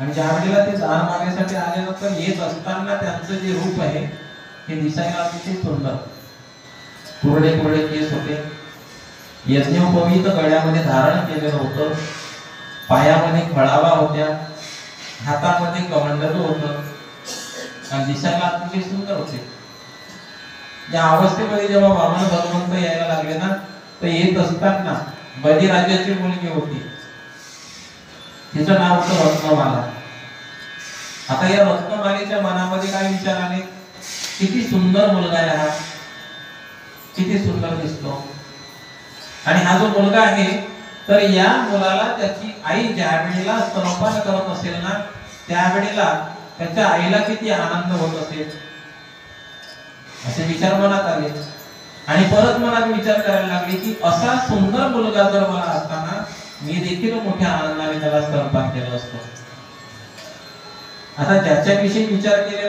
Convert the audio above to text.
आणि ज्या वेळेला ते दान मागण्यासाठी आल्यानंतर येत असताना त्यांचं जे रूप आहे हे दिसायला अतिशय सुंदर, कोरडे कोरडे केस होते, यज्ञोपवीत गळ्यामध्ये धारण केलेलं होतं, पायामध्ये खळावा होत्या, हातामध्ये कमंडल होतं आणि दिसायला अतिशय सुंदर होते. या अवस्थेमध्ये जेव्हा वामन भगवंत यायला लागले ना, तर येत असताना बलिराजाची मुलगी होती, तिचं नाव होतं रत्नमाला. आता या रत्नमालेच्या मनामध्ये काय विचार आले, किती सुंदर मुलगा आहे हा, किती सुंदर दिसतो. आणि हा जो मुलगा आहे तर या मुलाला त्याची आई ज्या वेळेला स्तनपान करत असेल ना, त्यावेळेला त्याच्या आईला किती आनंद होत असेल, असे विचार मनात आले. आणि परत मनात विचार करायला लागले की असा सुंदर मुलगा जर मला असताना मी देखील मोठ्या आनंदाने त्याला स्तनपान केलं असतं. आता ज्याच्याविषयी विचार केले